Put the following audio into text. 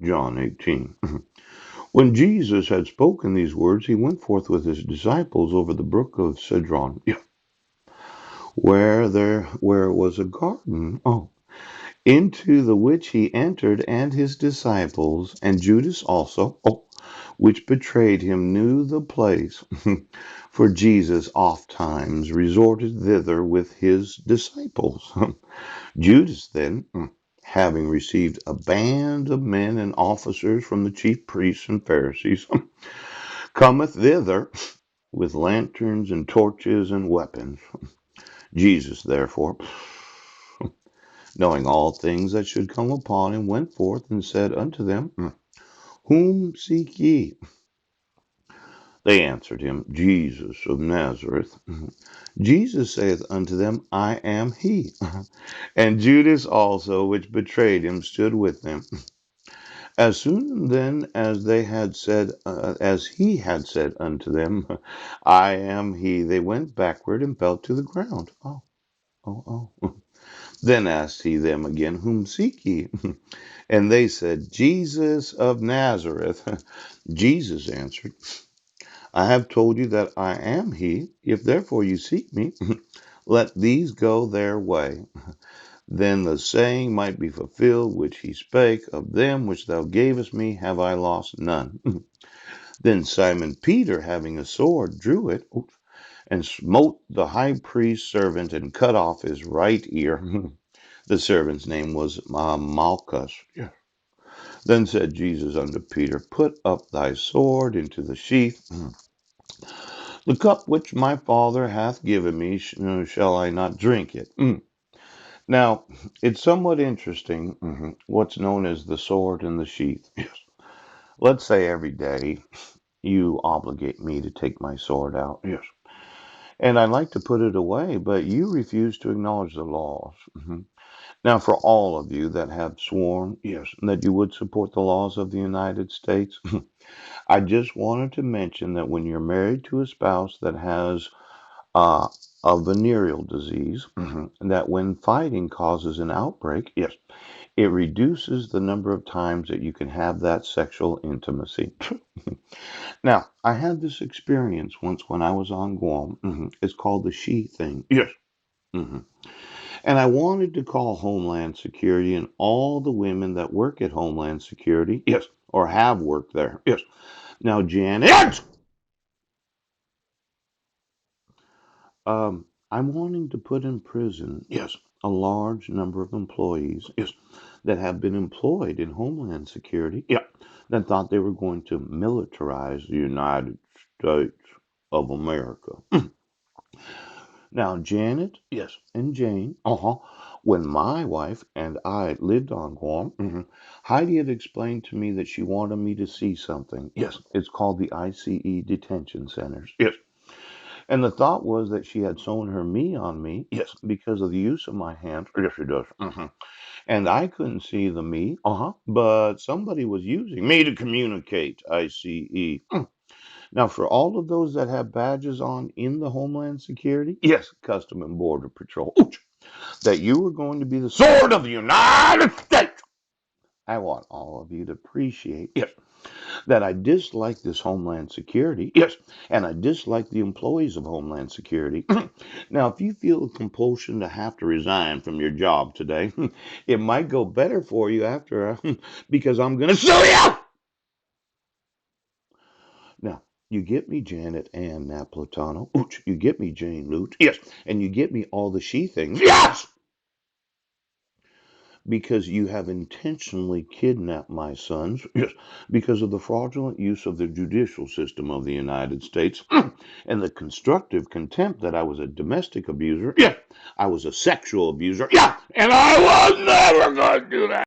John 18. When Jesus had spoken these words, he went forth with his disciples over the brook of Cedron, where was a garden, into the which he entered, and his disciples, and Judas also, which betrayed him, knew the place. For Jesus oft times resorted thither with his disciples. Judas then, having received a band of men and officers from the chief priests and Pharisees, cometh thither with lanterns and torches and weapons. Jesus, therefore, knowing all things that should come upon him, went forth and said unto them, Whom seek ye? They answered him, Jesus of Nazareth. Jesus saith unto them, I am he. And Judas also, which betrayed him, stood with them. As soon then as they had said, as he had said unto them, I am he, they went backward and fell to the ground. Oh. Then asked he them again, Whom seek ye? And they said, Jesus of Nazareth. Jesus answered, I have told you that I am he. If therefore you seek me, let these go their way. Then the saying might be fulfilled which he spake, Of them which thou gavest me have I lost none. Then Simon Peter, having a sword, drew it, and smote the high priest's servant, and cut off his right ear. The servant's name was Malchus. Yeah. Then said Jesus unto Peter, Put up thy sword into the sheath. The cup which my Father hath given me, shall I not drink it? Now, it's somewhat interesting, what's known as the sword in the sheath. Yes. Let's say every day you obligate me to take my sword out. Yes. And I'd like to put it away, but you refuse to acknowledge the laws. Now, for all of you that have sworn, yes, that you would support the laws of the United States, I just wanted to mention that when you're married to a spouse that has uh, a venereal disease, that when fighting causes an outbreak, yes, it reduces the number of times that you can have that sexual intimacy. Now, I had this experience once when I was on Guam. It's called the she thing. Yes. hmm And I wanted to call Homeland Security and all the women that work at Homeland Security, yes, or have worked there, yes. Now, Janet, I'm wanting to put in prison, yes, a large number of employees, yes, that have been employed in Homeland Security, yeah, that thought they were going to militarize the United States of America. Now, Janet, yes, and Jane, when my wife and I lived on Guam, Heidi had explained to me that she wanted me to see something. Yes, it's called the ICE detention centers. Yes. And the thought was that she had sewn her me on me, yes, because of the use of my hands. Yes, she does. And I couldn't see the me, but somebody was using me to communicate, ICE. Now, for all of those that have badges on in the Homeland Security, yes, Custom and Border Patrol, that you are going to be the sword of the United States. I want all of you to appreciate, yes, that I dislike this Homeland Security, yes, and I dislike the employees of Homeland Security. Now, if you feel a compulsion to have to resign from your job today, it might go better for you after, because I'm going to sue you. Now, you get me Janet Ann Napolitano. You get me Jane Lute. Yes. And you get me all the she things. Yes! Because you have intentionally kidnapped my sons. Yes. Because of the fraudulent use of the judicial system of the United States and the constructive contempt that I was a domestic abuser. Yeah. I was a sexual abuser. Yeah. And I was never going to do that.